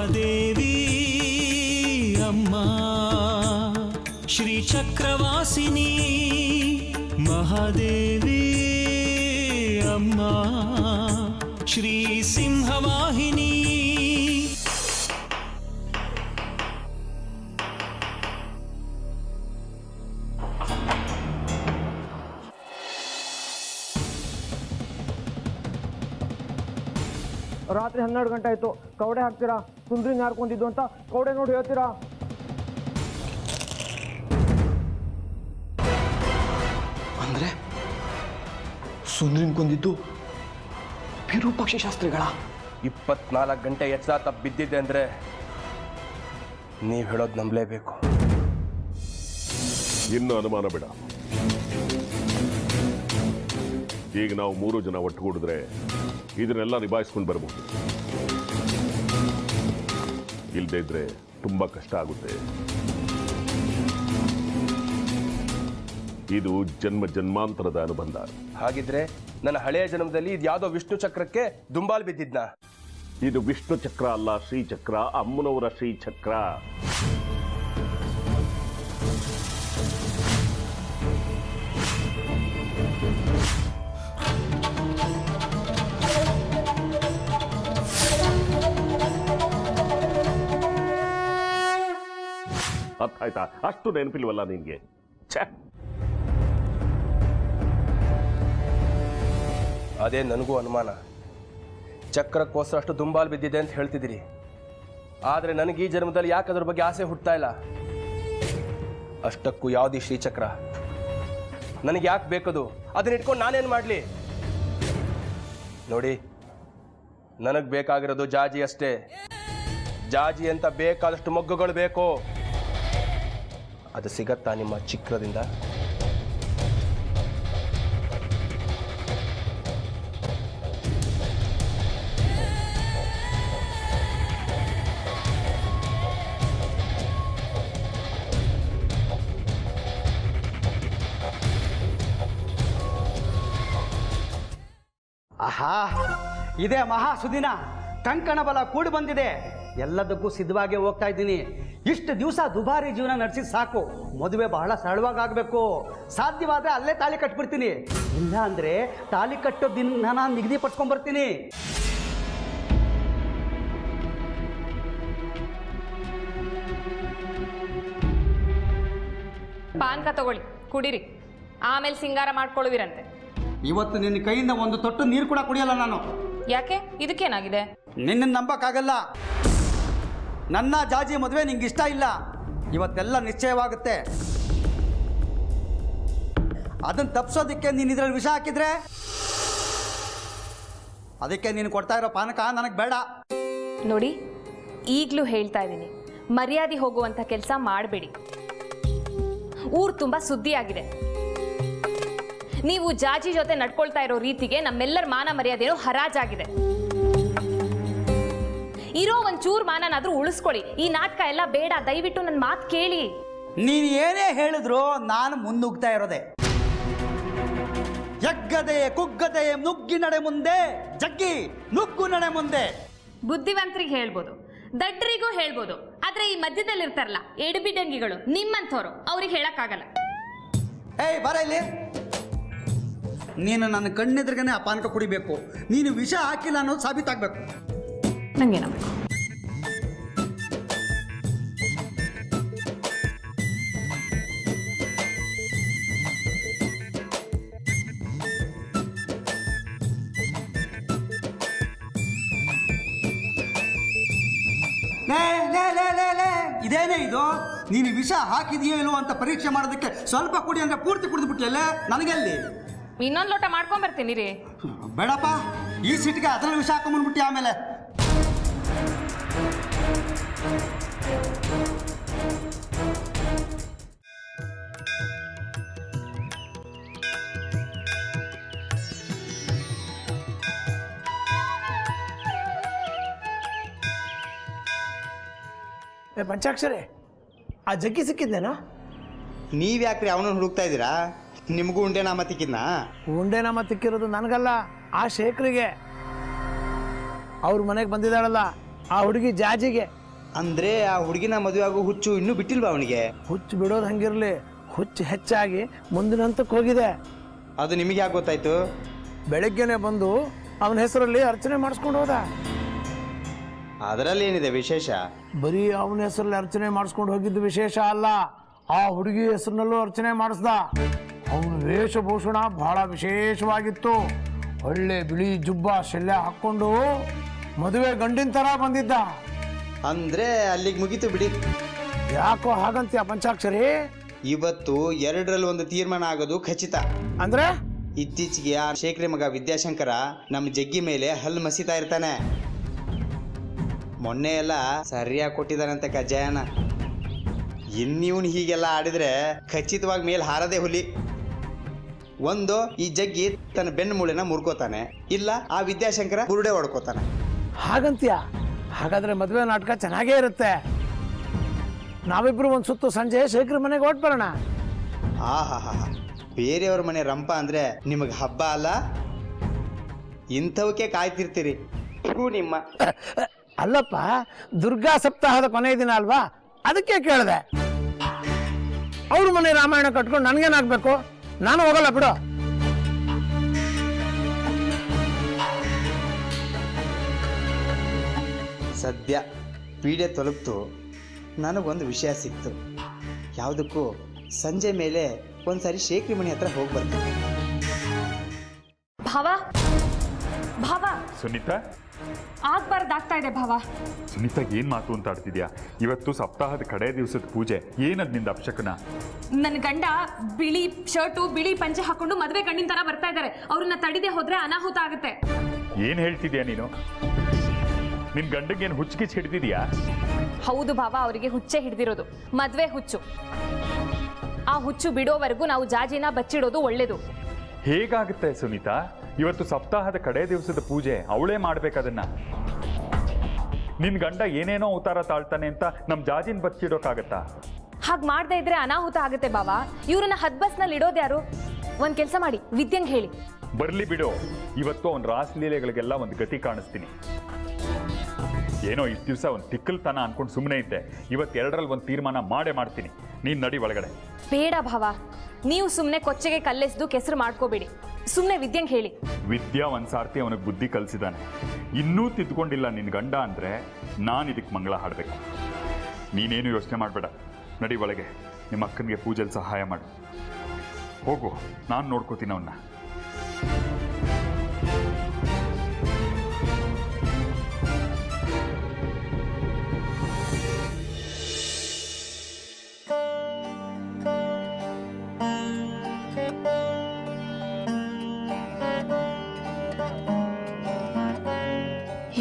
ಮಹಾದೇವಿ ಅಮ್ಮ ಶ್ರೀ ಚಕ್ರವಾಸಿನಿ ಮಹಾದೇವಿ ಅಮ್ಮ ಶ್ರೀ ಸಿಂಹವಾಹಿನಿ. ರಾತ್ರಿ 12 ಗಂಟೆ ಆಯ್ತು. ಕವಡೆ ಹಾಕ್ತೀರಾ? ಸುಂದ್ರಿನ ಯಾರ್ಕೊಂಡಿದ್ದು ಅಂತ ಕವಡೆ ನೋಡಿ ಹೇಳ್ತೀರಾ? ಅಂದ್ರೆ ಸುಂದ್ರಿನ್ ಕೊಂದಿದ್ದು ವಿರೂಪಾಕ್ಷ ಶಾಸ್ತ್ರಿಗಳ? 24 ಗಂಟೆ ಎಚ್ಚರ ತಪ್ಪು ಬಿದ್ದಿದೆ ಅಂದರೆ ನೀವು ಹೇಳೋದು ನಂಬಲೇಬೇಕು. ಇನ್ನು ಅನುಮಾನ ಬೇಡ. ಈಗ ನಾವು 3 ಜನ ಒಟ್ಟುಗೂಡಿದ್ರೆ ಇದನ್ನೆಲ್ಲ ನಿಭಾಯಿಸ್ಕೊಂಡು ಬರಬಹುದು. ಇಲ್ಲದೇ ಇದ್ರೆ ತುಂಬಾ ಕಷ್ಟ ಆಗುತ್ತೆ. ಇದು ಜನ್ಮ ಜನ್ಮಾಂತರದ ಅನುಬಂಧ. ಹಾಗಿದ್ರೆ ನನ್ನ ಹಳೆಯ ಜನ್ಮದಲ್ಲಿ ಇದು ಯಾವುದೋ ವಿಷ್ಣು ಚಕ್ರಕ್ಕೆ ದುಂಬಾಲ್ ಬಿದ್ದಿದ್ನ? ಇದು ವಿಷ್ಣು ಚಕ್ರ ಅಲ್ಲ, ಶ್ರೀಚಕ್ರ, ಅಮ್ಮನವರ ಶ್ರೀಚಕ್ರ. ಅರ್ಥ ಆಯ್ತಾ? ಅಷ್ಟು ನೆನಪಿಲ್ವಲ್ಲ ನಿನ್ಗೆ? ಅದೇ ನನಗೂ ಅನುಮಾನ. ಚಕ್ರಕ್ಕೋಸ್ಕರ ಅಷ್ಟು ದುಂಬಾಲ್ ಬಿದ್ದಿದೆ ಅಂತ ಹೇಳ್ತಿದ್ದೀರಿ, ಆದರೆ ನನಗೆ ಈ ಜನ್ಮದಲ್ಲಿ ಯಾಕೆ ಅದ್ರ ಬಗ್ಗೆ ಆಸೆ ಹುಟ್ಟತಾ ಇಲ್ಲ? ಅಷ್ಟಕ್ಕೂ ಯಾವ್ದು ಶ್ರೀಚಕ್ರ? ನನಗೆ ಯಾಕೆ ಬೇಕದು? ಅದನ್ನ ಇಟ್ಕೊಂಡು ನಾನೇನು ಮಾಡಲಿ? ನೋಡಿ, ನನಗೆ ಬೇಕಾಗಿರೋದು ಜಾಜಿ ಅಷ್ಟೇ. ಜಾಜಿ ಅಂತ ಬೇಕಾದಷ್ಟು ಮೊಗ್ಗುಗಳು ಬೇಕು. ಅದು ಸಿಗತ್ತಾ ನಿಮ್ಮ ಚಿತ್ರದಿಂದ? ಆಹಾ, ಇದೇ ಮಹಾ ಸುದಿನ. ಕಂಕಣ ಬಲ ಕೂಡಿ ಬಂದಿದೆ. ಎಲ್ಲದಕ್ಕೂ ಸಿದ್ಧವಾಗಿ ಹೋಗ್ತಾ ಇದ್ದೀನಿ. ಇಷ್ಟು ದಿವಸ ದುಬಾರಿ ಜೀವನ ನಡೆಸಿದ್ ಸಾಕು. ಮದುವೆ ಬಹಳ ಸರಳವಾಗಿ ಆಗಬೇಕು. ಸಾಧ್ಯವಾದ್ರೆ ಅಲ್ಲೇ ತಾಳಿ ಕಟ್ಬಿಡ್ತೀನಿ. ಇಲ್ಲ ಅಂದ್ರೆ ತಾಳಿ ಕಟ್ಟೋ ದಿನ ನಾನು ನಿಗದಿಪಡಿಸ್ಕೊಂಡ್ ಬರ್ತೀನಿ. ಪಾನ್ಕ ತಗೊಳ್ಳಿ, ಕುಡೀರಿ. ಆಮೇಲೆ ಸಿಂಗಾರ ಮಾಡ್ಕೊಳ್ಳುವಿರಂತೆ. ಇವತ್ತು ನಿನ್ನ ಕೈಯಿಂದ ಒಂದು ತೊಟ್ಟು ನೀರು ಕೂಡ ಕುಡಿಯಲ್ಲ ನಾನು. ಯಾಕೆ? ಇದಕ್ಕೇನಾಗಿದೆ? ನಿನ್ನ ನಂಬಕ್ಕಾಗಲ್ಲ. ನನ್ನ ಜಾಜಿ ಮದುವೆ ನಿಂಗೆ ಇಷ್ಟ ಇಲ್ಲ. ಇವತ್ತೆಲ್ಲ ನಿಶ್ಚಯವಾಗುತ್ತೆ. ಅದನ್ನು ತಪ್ಪಿಸೋದಕ್ಕೆ ನೀನು ಇದರಲ್ಲಿ ವಿಷ ಹಾಕಿದ್ರೆ, ಅದಕ್ಕೆ ನೀನು ಕೊಡ್ತಾ ಇರೋ ಪಾನಕ ನನಗೆ ಬೇಡ. ನೋಡಿ, ಈಗಲೂ ಹೇಳ್ತಾ ಇದ್ದೀನಿ, ಮರ್ಯಾದೆ ಹೋಗುವಂಥ ಕೆಲಸ ಮಾಡಬೇಡಿ. ಊರು ತುಂಬ ಸುದ್ದಿಯಾಗಿದೆ. ನೀವು ಜಾಜಿ ಜೊತೆ ನಡ್ಕೊಳ್ತಾ ಇರೋ ರೀತಿಗೆ ನಮ್ಮೆಲ್ಲರ ಮಾನ ಮರ್ಯಾದೆನೂ ಹರಾಜಾಗಿದೆ. ಇರೋ ಒಂಚೂರು ಮಾನನಾದ್ರೂ ಉಳಿಸ್ಕೊಳ್ಳಿ. ಈ ನಾಟಕ ಎಲ್ಲ ಬೇಡ. ದಯವಿಟ್ಟು ನನ್ನ ಮಾತು ಕೇಳಿ. ನೀನು ಏನೇ ಹೇಳಿದ್ರು ನಾನು ಮುನ್ನುಗ್ತಾ ಇರೋದೆ. ಎಗ್ಗದೆ ಕುಗ್ಗದೆ ನುಗ್ಗಿ ನಡೆ ಮುಂದೆ, ಜಗ್ಗಿ ನುಗ್ಗು ನಡೆ ಮುಂದೆ. ಬುದ್ಧಿವಂತರಿಗೆ ಹೇಳ್ಬೋದು, ದಡ್ಡರಿಗೂ ಹೇಳ್ಬೋದು. ಆದ್ರೆ ಈ ಮಧ್ಯದಲ್ಲಿ ಇರ್ತಾರಲ್ಲ ಎಡಬಿಡಂಗಿಗಳು, ನಿಮ್ಮಂಥವ್ರು, ಅವ್ರಿಗೆ ಹೇಳಕ್ಕಾಗಲ್ಲ. ಏಯ್ ಬರ ಇಲ್ಲಿ. ನೀನು ನನ್ನ ಕಣ್ಣೆದ್ರಿಗೇನೆ ಆ ಪಾನಕ ಕುಡಿಬೇಕು. ನೀನು ವಿಷ ಹಾಕಿಲ್ಲ ಅನ್ನೋದು ಸಾಬೀತಾಗಬೇಕು. ನಂಗೆ ನಂಬ. ಇದೇನೇ ಇದು? ನೀನು ವಿಷ ಹಾಕಿದೆಯೋ ಇಲ್ವೋ ಅಂತ ಪರೀಕ್ಷೆ ಮಾಡೋದಕ್ಕೆ ಸ್ವಲ್ಪ ಕುಡಿ ಅಂದ್ರೆ ಪೂರ್ತಿ ಕುಡಿದ್ಬಿಟ್ಟಿಯಲ್ಲ. ನನಗೆಲ್ಲಿ? ಇನ್ನೊಂದು ಲೋಟ ಮಾಡ್ಕೊಂಡ್ ಬರ್ತೀನಿ ರೀ. ಬೇಡಪ್ಪ, ಈ ಸಿಟ್ಟಿಗೆ ಅದರಲ್ಲಿ ವಿಷ ಹಾಕೊಂಡ್ಬಂದ್ಬಿಟ್ಟಿ. ಆಮೇಲೆ ಪಂಚಾಕ್ಷರಿ, ಆ ಜಗ್ಗಿ ಸಿಕ್ಕಿದ್ದೇನಾ? ನೀವ್ಯಾಕ್ರಿ ಅವನನ್ನು ಹುಡುಕ್ತಾ ಇದ್ದೀರಾ? ನಿಮಗೂ ಉಂಡೆನಾಮ ತಿಕ್ಕಿದ್ನಾ? ಉಂಡೆನಾಮ ತಿಕ್ಕಿರೋದು ನನಗಲ್ಲ, ಆ ಶೇಖರಿಗೆ. ಅವ್ರ ಮನೆಗೆ ಬಂದಿದ್ದಾಳಲ್ಲ ಆ ಹುಡುಗಿ ಜಾಜಿಗೆ. ಅಂದ್ರೆ ಆ ಹುಡುಗಿನ ಮದುವೆ ಆಗೋ ಹುಚ್ಚು ಇನ್ನೂ ಬಿಟ್ಟಿಲ್ವಾ ಅವನಿಗೆ? ಹುಚ್ಚು ಬಿಡೋದು ಹಂಗಿರ್ಲಿ, ಹುಚ್ಚು ಹೆಚ್ಚಾಗಿ ಮುಂದಿನ ಹಂತಕ್ಕೆ ಹೋಗಿದೆ. ಅದು ನಿಮಗೆ ಯಾಕೆ ಗೊತ್ತಾಯ್ತು? ಬೆಳಗ್ಗೆನೆ ಬಂದು ಅವನ ಹೆಸರಲ್ಲಿ ಅರ್ಚನೆ ಮಾಡಿಸ್ಕೊಂಡು ಹೋದ. ಅದರಲ್ಲಿ ಏನಿದೆ ವಿಶೇಷ? ಬರೀ ಅವನ ಹೆಸರಲ್ಲಿ ಅರ್ಚನೆ ಮಾಡಿಸ್ಕೊಂಡು ಹೋಗಿದ್ದು ವಿಶೇಷ ಅಲ್ಲ, ಆ ಹುಡುಗಿ ಹೆಸರಿನಲ್ಲೂ ಅರ್ಚನೆ ಮಾಡಿಸ್ದ. ಅವನ ವೇಷಭೂಷಣ ಬಹಳ ವಿಶೇಷವಾಗಿತ್ತು. ಒಳ್ಳೆ ಬಿಳಿ ಜುಬ್ಬ ಶಲ್ಯ ಹಾಕ್ಕೊಂಡು ಮದುವೆ ಗಂಡಿನ ಥರ ಬಂದಿದ್ದ. ಅಂದ್ರೆ ಅಲ್ಲಿಗೆ ಮುಗೀತು ಬಿಡಿ. ಯಾಕೋ ಹಾಗಂತೀಯ ಪಂಚಾಕ್ಷರಿ? ಇವತ್ತು 2ರಲ್ಲಿ 1 ತೀರ್ಮಾನ ಆಗೋದು ಖಚಿತ. ಅಂದ್ರೆ ಇತ್ತೀಚೆಗೆ ಆ ಶೇಖರಿ ಮಗ ವಿದ್ಯಾಶಂಕರ ನಮ್ಮ ಜಗ್ಗಿ ಮೇಲೆ ಹಲ್ಲು ಮಸೀತಾ ಇರ್ತಾನೆ. ಮೊನ್ನೆ ಎಲ್ಲ ಸರಿಯಾಗಿ ಕೊಟ್ಟಿದ್ದಾನಂತೆ ಕಜ್ಜಾಯನ. ಇನ್ನಿವ್ನು ಹೀಗೆಲ್ಲ ಆಡಿದ್ರೆ ಖಚಿತವಾಗಿ ಮೇಲೆ ಹಾರದೆ ಹುಲಿ. ಒಂದು ಈ ಜಗ್ಗಿ ತನ್ನ ಬೆನ್ನು ಮೂಳೆನ ಮುರ್ಕೋತಾನೆ, ಇಲ್ಲ ಆ ವಿದ್ಯಾಶಂಕರ ಬುರುಡೆ ಹೊಡ್ಕೋತಾನೆ. ಹಾಗಂತೀಯ? ಹಾಗಾದ್ರೆ ಮದುವೆ ನಾಟಕ ಚೆನ್ನಾಗೇ ಇರುತ್ತೆ. ನಾವಿಬ್ರು ಒಂದು ಸುತ್ತು ಸಂಜೆ ಶೇಖರ್ ಮನೆಗೆ ಹೊರಟ್ಬರೋಣ. ಆಹಾ, ಬೇರೆಯವ್ರ ಮನೆ ರಂಪ ಅಂದ್ರೆ ನಿಮಗೆ ಹಬ್ಬ ಅಲ್ಲ? ಇಂಥವಕ್ಕೆ ಕಾಯ್ತಿರ್ತೀರಿ ನಿಮ್ಮ. ಅಲ್ಲಪ್ಪ, ದುರ್ಗಾ ಸಪ್ತಾಹದ ಕೊನೆಯ ದಿನ ಅಲ್ವಾ, ಅದಕ್ಕೆ ಕೇಳಿದೆ. ಅವ್ರ ಮನೆ ರಾಮಾಯಣ ಕಟ್ಕೊಂಡು ನನಗೇನಾಗಬೇಕು? ನಾನು ಹೋಗಲ್ಲ ಬಿಡು. ಸದ್ಯ ಪೀಡೆ ತೊಲಗ್ತು. ನನಗೊಂದು ವಿಷಯ ಸಿಕ್ತು. ಯಾವುದಕ್ಕೂ ಸಂಜೆ ಮೇಲೆ ಒಂದ್ಸಾರಿ ಶೇಖರಿ ಮನೆ ಹತ್ರ ಹೋಗಿ ಬರ್ತೀನಿ. ಭಾವ ಭಾವ, ಸುನೀತಾ, ಆಗ್ಬಾರ್ದಾಗ್ತಾ ಇದೆ ಭಾವ. ಸುನೀತಾ ಏನ್ ಮಾತು ಅಂತ ಆಡ್ತಿದ್ಯಾ? ಇವತ್ತು ಸಪ್ತಾಹದ ಕಡೆ ದಿವಸದ ಪೂಜೆ, ಏನದ್ ನಿಂದ ಅಪಶಕನ? ನನ್ನ ಗಂಡ ಬಿಳಿ ಶರ್ಟು ಬಿಳಿ ಪಂಚೆ ಹಾಕೊಂಡು ಮದುವೆ ಗಂಡಿನ ತರ ಬರ್ತಾ ಇದ್ದಾರೆ. ಅವ್ರನ್ನ ತಡಿದೆ ಹೋದ್ರೆ ಅನಾಹುತ ಆಗುತ್ತೆ. ಏನ್ ಹೇಳ್ತಿದ್ಯಾ ನೀನು? ನಿನ್ ಗಂಡಗೆ ಏನ್ ಹುಚ್ಚಿಗಿಚ್ಚಿ ಹಿಡಿದಿದ್ಯಾ? ಹೌದು ಭಾವ, ಅವರಿಗೆ ಹುಚ್ಚೆ ಹಿಡಿದಿರೋದು, ಮದ್ವೆ ಹುಚ್ಚು. ಆ ಹುಚ್ಚು ಬಿಡೋವರೆಗೂ ನಾವು ಜಾಜಿನ ಬಚ್ಚಿಡೋದು ಒಳ್ಳೇದು. ಹೇಗಾಗುತ್ತೆ ಸುನೀತಾ? ಇವತ್ತು ಸಪ್ತಾಹದ ಕಡೆ ದಿವಸದ ಪೂಜೆ, ಅವಳೇ ಮಾಡ್ಬೇಕದನ್ನ. ನಿನ್ ಗಂಡ ಏನೇನೋ ಅವತಾರ ತಾಳ್ತಾನೆ ಅಂತ ನಮ್ ಜಾಜಿನ ಬಚ್ಚಿಡೋಕ್ಕಾಗತ್ತಾ? ಹಾಗೆ ಮಾಡದೇ ಇದ್ರೆ ಅನಾಹುತ ಆಗುತ್ತೆ ಬಾವ. ಇವ್ರನ್ನ ಹದ್ಬಸ್ನಲ್ಲಿ ಇಡೋದು ಯಾರು? ಒಂದ್ ಕೆಲಸ ಮಾಡಿ, ವಿದ್ಯಂಗ್ ಹೇಳಿ. ಬರ್ಲಿ ಬಿಡು, ಇವತ್ತು ಅವ್ನ ರಾಸಲೀಲೆಗಳಿಗೆಲ್ಲ ಒಂದು ಗತಿ ಕಾಣಿಸ್ತೀನಿ. ಏನೋ ಇಷ್ಟು ದಿವಸ ಒಂದು ತಿಕ್ಕಲ್ತನ ಅನ್ಕೊಂಡು ಸುಮ್ಮನೆ ಇದ್ದೆ. ಇವತ್ತು 2ರಲ್ಲಿ 1 ತೀರ್ಮಾನ ಮಾಡೇ ಮಾಡ್ತೀನಿ. ನೀನ್ ನಡಿ ಒಳಗಡೆ. ಬೇಡ ಭಾವ, ನೀವು ಸುಮ್ಮನೆ ಕೊಚ್ಚೆಗೆ ಕಲ್ಲೆಸ್ದು ಕೆಸರು ಮಾಡ್ಕೋಬೇಡಿ. ಸುಮ್ಮನೆ ವಿದ್ಯಂಗ್ ಹೇಳಿ. ವಿದ್ಯಾ ಒಂದ್ಸಾರ್ತಿ ಅವನಿಗೆ ಬುದ್ಧಿ ಕಲಿಸಿದಾನೆ. ಇನ್ನೂ ತಿದ್ಕೊಂಡಿಲ್ಲ ನಿನ್ ಗಂಡ ಅಂದ್ರೆ ನಾನು ಇದಕ್ಕೆ ಮಂಗಳ ಹಾಡಬೇಕು. ನೀನೇನು ಯೋಚನೆ ಮಾಡಬೇಡ, ನಡಿ ಒಳಗೆ. ನಿಮ್ಮ ಅಕ್ಕನಿಗೆ ಪೂಜೆಯಲ್ಲಿ ಸಹಾಯ ಮಾಡು. ಹೋಗು, ನಾನು ನೋಡ್ಕೋತೀನಿ ಅವನ್ನ.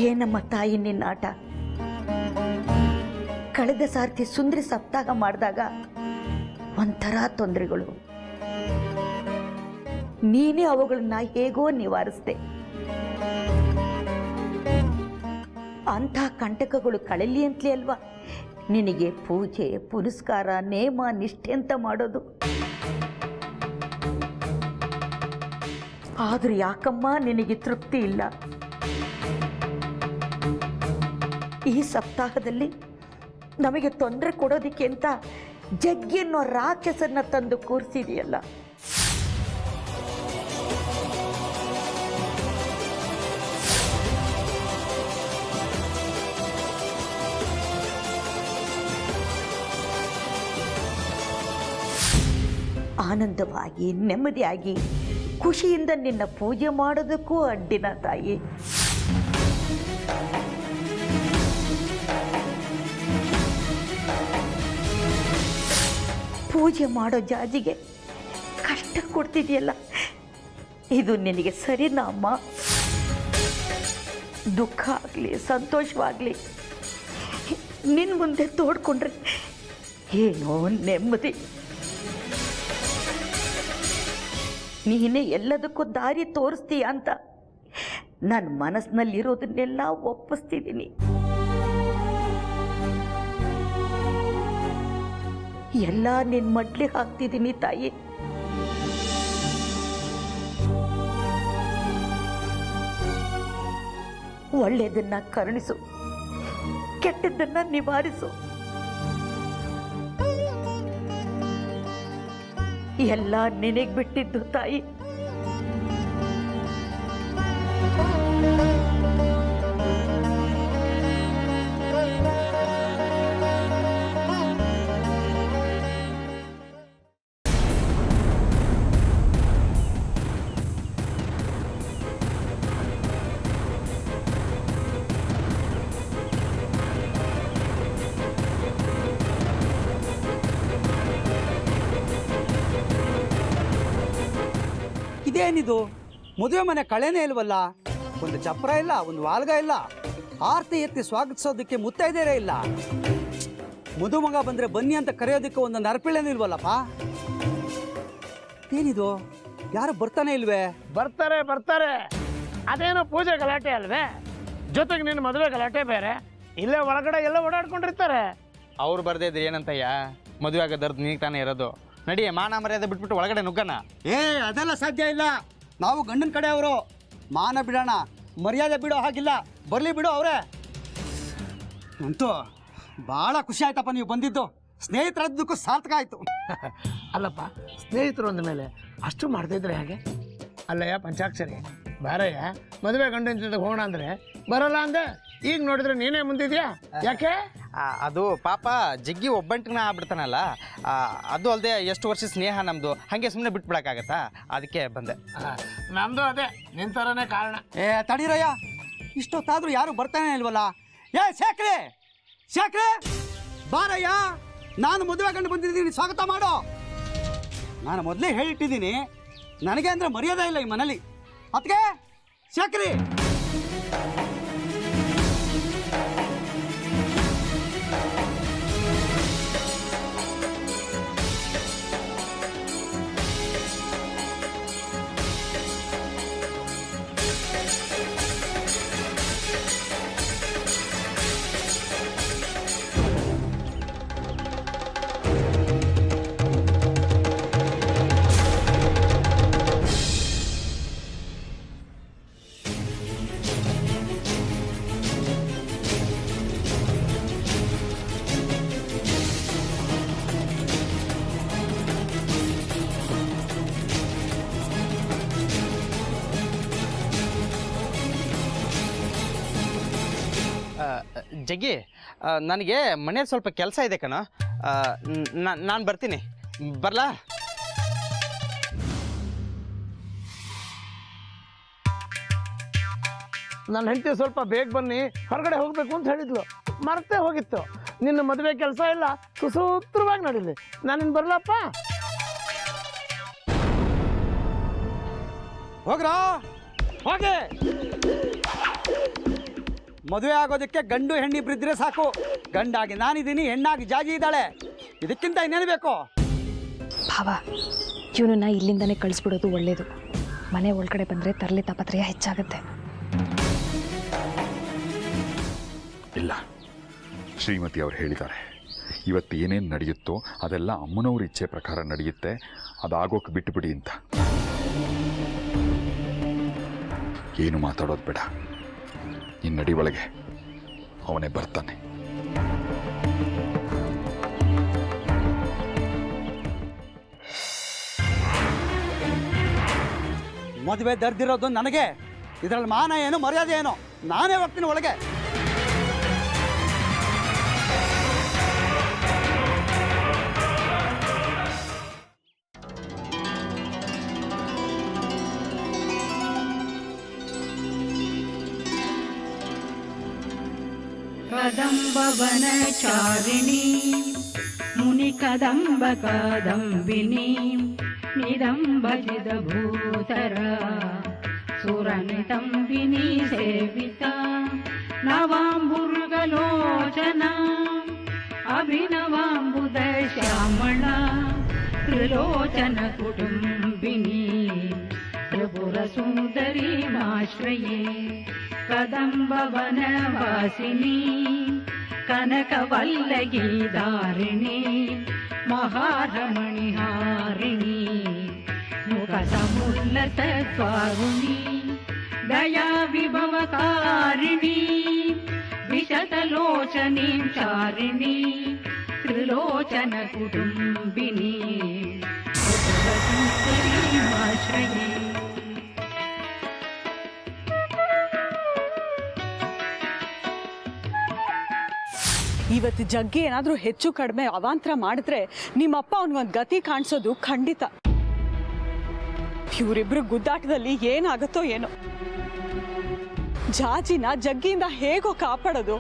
ಏನಮ್ಮ ತಾಯಿ ನಿನ್ನ ಆಟ. ಕಳೆದ ಸಾರ್ತಿ ಸುಂದರಿ ಸಪ್ತಾಹ ಮಾಡಿದಾಗ ಒಂಥರ ತೊಂದರೆಗಳು, ನೀನೇ ಅವುಗಳನ್ನ ಹೇಗೋ ನಿವಾರಿಸ್ದೆ. ಅಂಥ ಕಂಟಕಗಳು ಕಳಲಿ ಅಂತಲೇ ಅಲ್ವಾ ನಿನಗೆ ಪೂಜೆ ಪುನಸ್ಕಾರ ನೇಮ ನಿಷ್ಠೆ ಅಂತ ಮಾಡೋದು. ಆದರೂ ಯಾಕಮ್ಮ ನಿನಗೆ ತೃಪ್ತಿ ಇಲ್ಲ? ಈ ಸಪ್ತಾಹದಲ್ಲಿ ನಮಗೆ ತೊಂದರೆ ಕೊಡೋದಕ್ಕೆ ಅಂತ ಜಗ್ಗಿ ಅನ್ನೋ ರಾಕ್ಷಸನ್ನ ತಂದು ಕೂರಿಸಿದೆಯಲ್ಲ. ಆನಂದವಾಗಿ ನೆಮ್ಮದಿಯಾಗಿ ಖುಷಿಯಿಂದ ನಿನ್ನ ಪೂಜೆ ಮಾಡೋದಕ್ಕೂ ಅಡ್ಡಿನ ತಾಯಿ. ಪೂಜೆ ಮಾಡೋ ಜಾಜಿಗೆ ಕಷ್ಟ ಕೊಡ್ತಿದೆಯಲ್ಲ, ಇದು ನಿನಗೆ ಸರಿನಾ ಅಮ್ಮ? ದುಃಖ ಆಗಲಿ ಸಂತೋಷವಾಗಲಿ ನಿನ್ನ ಮುಂದೆ ತೋಡ್ಕೊಂಡ್ರೆ ಏನೋ ನೆಮ್ಮದಿ. ನೀನೇ ಎಲ್ಲದಕ್ಕೂ ದಾರಿ ತೋರಿಸ್ತೀಯ ಅಂತ ನನ್ನ ಮನಸ್ಸಿನಲ್ಲಿರೋದನ್ನೆಲ್ಲ ಒಪ್ಪಿಸ್ತಿದ್ದೀನಿ. ಎಲ್ಲ ನಿನ್ನ ಮಡ್ಲಿಗೆ ಹಾಕ್ತಿದ್ದೀನಿ ತಾಯಿ. ಒಳ್ಳೆಯದನ್ನ ಕರುಣಿಸು, ಕೆಟ್ಟದ್ದನ್ನ ನಿವಾರಿಸು. ಎಲ್ಲ ನಿನಗೆ ಬಿಟ್ಟಿದ್ದು ತಾಯಿ. ಇದೇನಿದು ಮದುವೆ ಮನೆ ಕಳೆನೇ ಇಲ್ವಲ್ಲ? ಒಂದು ಚಪ್ರ ಇಲ್ಲ, ಒಂದು ವಾಲ್ಗ ಇಲ್ಲ, ಆರತಿ ಎತ್ತಿ ಸ್ವಾಗತಿಸೋದಕ್ಕೆ ಮುತ್ತೈದೇರೇ ಇಲ್ಲ. ಮದುಮಗ ಬಂದರೆ ಬನ್ನಿ ಅಂತ ಕರೆಯೋದಕ್ಕೆ ಒಂದು ನರಪಿಳೆನೂ ಇಲ್ವಲ್ಲಪ್ಪ. ಏನಿದು, ಯಾರು ಬರ್ತಾನೆ ಇಲ್ವೇ? ಬರ್ತಾರೆ ಬರ್ತಾರೆ, ಅದೇನೋ ಪೂಜೆ ಗಲಾಟೆ ಅಲ್ವೇ, ಜೊತೆಗೆ ನಿನ್ನ ಮದುವೆ ಗಲಾಟೆ ಬೇರೆ. ಇಲ್ಲೇ ಒಳಗಡೆ ಎಲ್ಲ ಓಡಾಡ್ಕೊಂಡಿರ್ತಾರೆ. ಅವ್ರು ಬರ್ದಿದ್ರೆ ಏನಂತಯ್ಯ, ಮದುವೆ ಆಗೋದರ್ದು ನೀನು ತಾನೇ ಇರೋದು. ನಡಿಯೇ, ಮಾನ ಮರ್ಯಾದೆ ಬಿಟ್ಬಿಟ್ಟು ಒಳಗಡೆ ನುಗ್ಗಣ. ಅದೆಲ್ಲ ಸಾಧ್ಯ ಇಲ್ಲ. ನಾವು ಗಂಡನ ಕಡೆ ಅವರು, ಮಾನ ಬಿಡೋಣ, ಮರ್ಯಾದೆ ಬಿಡೋ ಹಾಗಿಲ್ಲ. ಬರಲಿ ಬಿಡು ಅವರೇ. ಅಂತೂ ಭಾಳ ಖುಷಿ ಆಯ್ತಪ್ಪ ನೀವು ಬಂದಿದ್ದು. ಸ್ನೇಹಿತರದ್ದಕ್ಕೂ ಸಾರ್ಥಕ ಆಯಿತು. ಅಲ್ಲಪ್ಪ, ಸ್ನೇಹಿತರು ಅಂದ ಮೇಲೆ ಅಷ್ಟು ಮಾಡ್ತಿದ್ರೆ ಹೇಗೆ? ಅಲ್ಲಯ್ಯ ಪಂಚಾಕ್ಷರಿ, ಬಾರಯ್ಯ ಮದುವೆ ಗಂಡನ ಜೊತೆಗೆ ಹೋಗೋಣ ಅಂದರೆ ಬರಲ್ಲ ಅಂದೆ. ಈಗ ನೋಡಿದ್ರೆ ನೀನೇ ಮುಂದಿದ್ಯಾ, ಯಾಕೆ? ಅದು ಪಾಪ ಜಗ್ಗಿ ಒಬ್ಬಂಟಿನ ಆಗ್ಬಿಡ್ತಾನಲ್ಲ, ಅದು ಅಲ್ಲದೆ ಎಷ್ಟು ವರ್ಷ ಸ್ನೇಹ ನಮ್ಮದು, ಹಾಗೆ ಸುಮ್ಮನೆ ಬಿಟ್ಬಿಡೋಕ್ಕಾಗತ್ತಾ? ಅದಕ್ಕೆ ಬಂದೆ. ನಮ್ಮದು ಅದೇ ನಿನ್ನ ಥರನೇ ಕಾರಣ. ತಡೀರಯ್ಯ, ಇಷ್ಟೊತ್ತಾದರೂ ಯಾರು ಬರ್ತಾನೆ ಇಲ್ವಲ್ಲ? ಶಾಕ್ರೆ ಶಾಕ್ರೆ, ಬಾರಯ್ಯ, ನಾನು ಮದುವೆ ಗಂಡು ಬಂದಿದ್ದೀನಿ, ಸ್ವಾಗತ ಮಾಡು. ನಾನು ಮೊದಲೇ ಹೇಳಿಟ್ಟಿದ್ದೀನಿ, ನನಗೆ ಅಂದರೆ ಮರ್ಯಾದೆ ಇಲ್ಲ ಈ ಮನೇಲಿ. ಅದಕ್ಕೆ ಶಾಕ್ರಿ. ಜಗ್ಗಿ, ನನಗೆ ಮನೇಲಿ ಸ್ವಲ್ಪ ಕೆಲಸ ಇದೆ ಕಣ, ನಾನು ಬರ್ತೀನಿ. ಬರಲಾ? ನನ್ನ ಹೆಂಡತಿ ಸ್ವಲ್ಪ ಬೇಗ ಬನ್ನಿ, ಹೊರಗಡೆ ಹೋಗಬೇಕು ಅಂತ ಹೇಳಿದ್ಲು, ಮರ್ತೇ ಹೋಗಿತ್ತು. ನಿನ್ನ ಮದುವೆ ಕೆಲಸ ಇಲ್ಲ, ಸುಸೂತ್ರವಾಗಿ ನಡೀಲಿ. ನಾನಿನ್ ಬರಲಪ್ಪ. ಹೋಗ್ರಾ, ಹೋಗಿ. ಮದುವೆ ಆಗೋದಕ್ಕೆ ಗಂಡು ಹೆಣ್ಣಿಬ್ರಿದ್ರೆ ಸಾಕು. ಗಂಡಾಗಿ ನಾನಿದ್ದೀನಿ, ಹೆಣ್ಣಾಗಿ ಜಾಜಿ ಇದ್ದಾಳೆ. ಇದಕ್ಕಿಂತ ಇನ್ನೇನು ಬೇಕು? ಭಾವ, ಇವನನ್ನ ಇಲ್ಲಿಂದನೇ ಕಳಿಸ್ಬಿಡೋದು ಒಳ್ಳೇದು. ಮನೆ ಒಳಗಡೆ ಬಂದರೆ ತರಲೆ ತಾಪತ್ರಯ ಹೆಚ್ಚಾಗುತ್ತೆ. ಇಲ್ಲ, ಶ್ರೀಮತಿ ಅವ್ರು ಹೇಳಿದ್ದಾರೆ, ಇವತ್ತು ಏನೇನು ನಡೆಯುತ್ತೋ ಅದೆಲ್ಲ ಅಮ್ಮನವ್ರ ಇಚ್ಛೆ ಪ್ರಕಾರ ನಡೆಯುತ್ತೆ, ಅದಾಗೋಕೆ ಬಿಟ್ಟುಬಿಡಿ ಅಂತ. ಏನು ಮಾತಾಡೋದು ಬೇಡ, ನೀನು ನಡಿ ಒಳಗೆ, ಅವನೇ ಬರ್ತಾನೆ. ಮದುವೆ ದರ್ದಿರೋದು ನನಗೆ, ಇದರಲ್ಲಿ ಮಾನ ಏನು ಮರ್ಯಾದೆ ಏನು? ನಾನೇ ಹೋಗ್ತೀನಿ ಒಳಗೆ. ಕದಂಬವನಚಾರಿಣಿ ಮುನಿ ಕದಂಬ ಕಾದಂಬಿನಿ ನಿದಂಬಜಿದ ಭೂತರ ಸುರನಿತಂಬಿನಿ ಸೇವಿತ ನವಾಂಬುರ್ಗಲೋಚನ ಅಭಿನವಾಂಬುದ ಶ್ಯಾಮಳ ತ್ರಿಲೋಚನ ಕುಟುಂಬಿನಿ ತ್ರಿಪುರ ಸುಂದರಿ ಮಾಶ್ರಯೇ ಕದಂಬವನವಾಸಿನಿ ಕನಕವಲ್ಲಗಿ ಧಾರಿಣಿ ಮಹಾರಮಣಿಹಾರಿಣಿ ಮುಖ ಸಮುಲ್ಲಸ ಸ್ವಾರುಣಿ ದಯಾ ವಿಭವಕಾರಿಣಿ शतलोचनीं चारिणी त्रिलोचनकुटुम्बिनी भगवतीश्वरीमाश्रये ಇವತ್ತು ಜಗ್ಗಿ ಏನಾದರೂ ಹೆಚ್ಚು ಕಡಿಮೆ ಅವಾಂತರ ಮಾಡಿದ್ರೆ ನಿಮ್ಮಪ್ಪ ಅವನಿಗೊಂದು ಗತಿ ಕಾಣಿಸೋದು ಖಂಡಿತ. ಇವರಿಬ್ರು ಗುದ್ದಾಟದಲ್ಲಿ ಏನಾಗುತ್ತೋ ಏನೋ. ಜಾಜಿನ ಜಗ್ಗಿಯಿಂದ ಹೇಗೋ ಕಾಪಾಡೋದು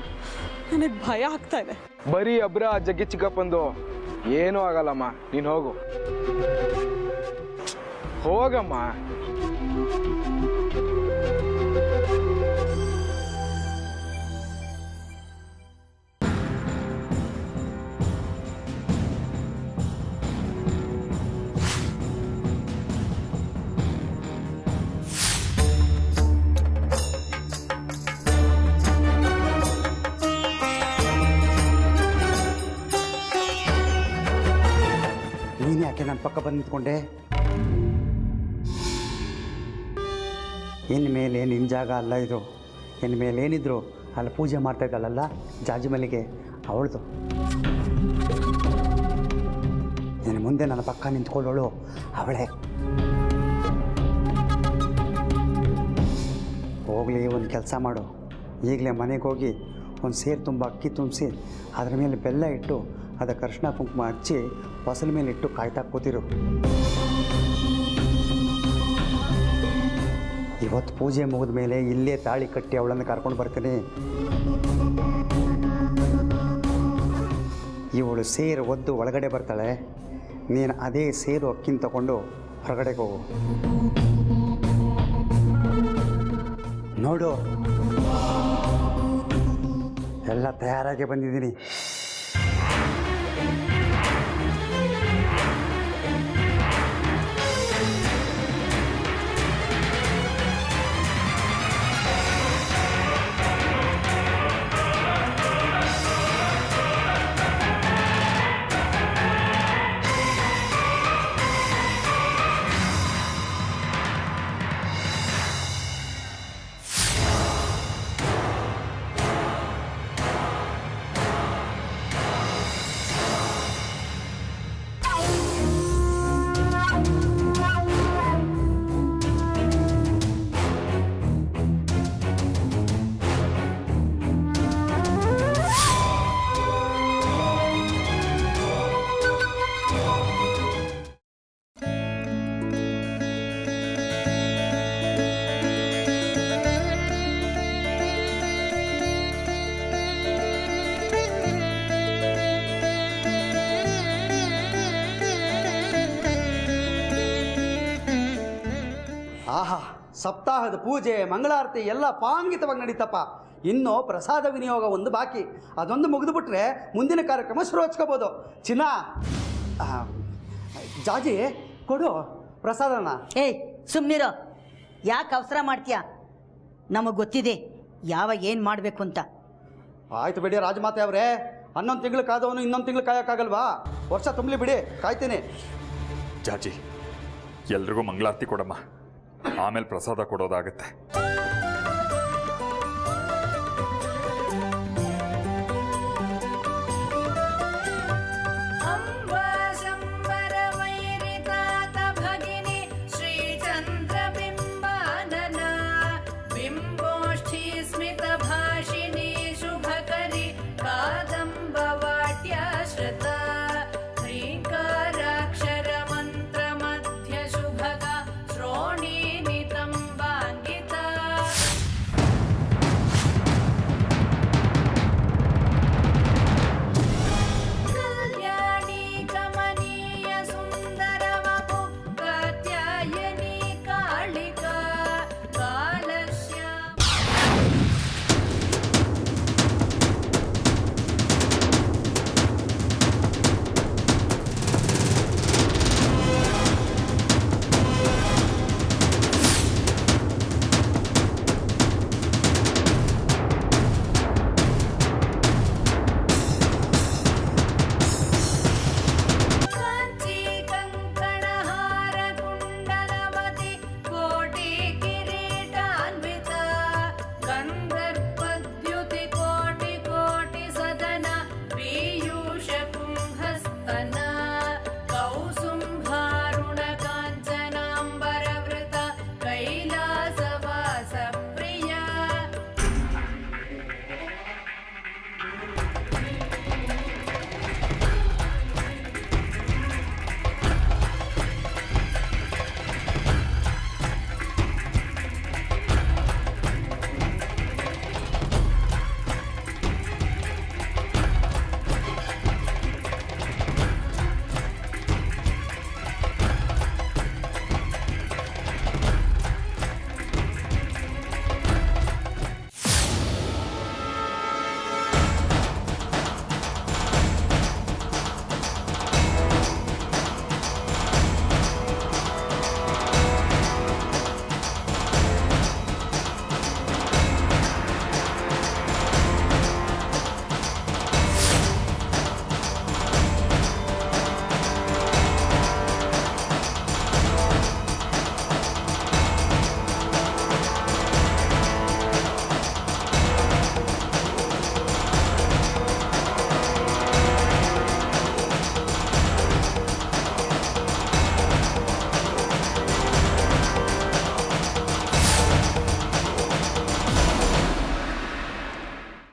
ನನಗೆ ಭಯ ಆಗ್ತಾ ಇದೆ. ಬರೀ ಅಬ್ರ ಜಗ್ಗಿ ಚಿಕ್ಕಪ್ಪಂದು ಏನೂ ಆಗಲ್ಲಮ್ಮ, ನೀನು ಹೋಗು, ಹೋಗಮ್ಮ. ನೀನು ಯಾಕೆ ನನ್ನ ಪಕ್ಕ ಬಂದು ನಿಂತ್ಕೊಂಡೆ? ಇನ್ಮೇಲೆ ನಿನ್ನ ಜಾಗ ಅಲ್ಲ ಇದು. ಇನ್ಮೇಲೆ ಏನಿದ್ರು ಅಲ್ಲಿ ಪೂಜೆ ಮಾಡ್ತಾ ಇದ್ದಾಳಲ್ಲ ಜಾಜಿ ಮಲ್ಲಿಗೆ, ಅವಳದು. ಇನ್ನು ಮುಂದೆ ನನ್ನ ಪಕ್ಕ ನಿಂತ್ಕೊಳ್ಳೋಳು ಅವಳೇ. ಹೋಗಲಿ, ಒಂದು ಕೆಲಸ ಮಾಡು, ಈಗಲೇ ಮನೆಗೆ ಹೋಗಿ ಒಂದು ಸೇರು ತುಂಬ ಅಕ್ಕಿ ತುಂಬಿಸಿ ಅದರ ಮೇಲೆ ಬೆಲ್ಲ ಇಟ್ಟು ಅದಕ್ಕೆ ಅರಿಶಿನ ಕುಂಕುಮ ಹಚ್ಚಿ ಹೊಸಲ ಮೇಲೆ ಇಟ್ಟು ಕಾಯ್ತಾ ಕೂತಿರು. ಇವತ್ತು ಪೂಜೆ ಮುಗಿದ ಮೇಲೆ ಇಲ್ಲೇ ತಾಳಿ ಕಟ್ಟಿ ಅವಳನ್ನು ಕರ್ಕೊಂಡು ಬರ್ತೀನಿ. ಇವಳು ಸೇರು ಒದ್ದು ಒಳಗಡೆ ಬರ್ತಾಳೆ, ನೀನು ಅದೇ ಸೇರು ಅಕ್ಕಿನ ತಗೊಂಡು ಹೊರಗಡೆಗೆ ಹೋಗು. ನೋಡು, ಎಲ್ಲ ತಯಾರಾಗಿ ಬಂದಿದ್ದೀನಿ. ಆಹಾ, ಸಪ್ತಾಹದ ಪೂಜೆ ಮಂಗಳಾರತಿ ಎಲ್ಲ ಪಾಂಗಿತವಾಗಿ ನಡೀತಪ್ಪ. ಇನ್ನು ಪ್ರಸಾದ ವಿನಿಯೋಗ ಒಂದು ಬಾಕಿ, ಅದೊಂದು ಮುಗಿದುಬಿಟ್ರೆ ಮುಂದಿನ ಕಾರ್ಯಕ್ರಮ ಶುರು ಹಚ್ಕೋಬೋದು. ಚಿನ್ನ, ಜಾಜಿ ಕೊಡು ಪ್ರಸಾದನ. ಏಯ್ ಸುಮ್ಮನಿರೋ, ಯಾಕೆ ಅವಸರ ಮಾಡ್ತೀಯಾ? ನಮಗೆ ಗೊತ್ತಿದೆ ಯಾವಾಗ ಏನು ಮಾಡಬೇಕು ಅಂತ. ಆಯ್ತು ಬಿಡಿ ರಾಜಮಾತೆ ಅವರೇ, 11 ತಿಂಗಳು ಕಾದವನು ಇನ್ನೊಂದು ತಿಂಗಳು ಕಾಯೋಕ್ಕಾಗಲ್ವಾ? ವರ್ಷ ತುಂಬಲಿ ಬಿಡಿ, ಕಾಯ್ತೀನಿ. ಜಾಜಿ, ಎಲ್ರಿಗೂ ಮಂಗಳಾರತಿ ಕೊಡಮ್ಮ, ಆಮೇಲೆ ಪ್ರಸಾದ ಕೊಡೋದಾಗತ್ತೆ.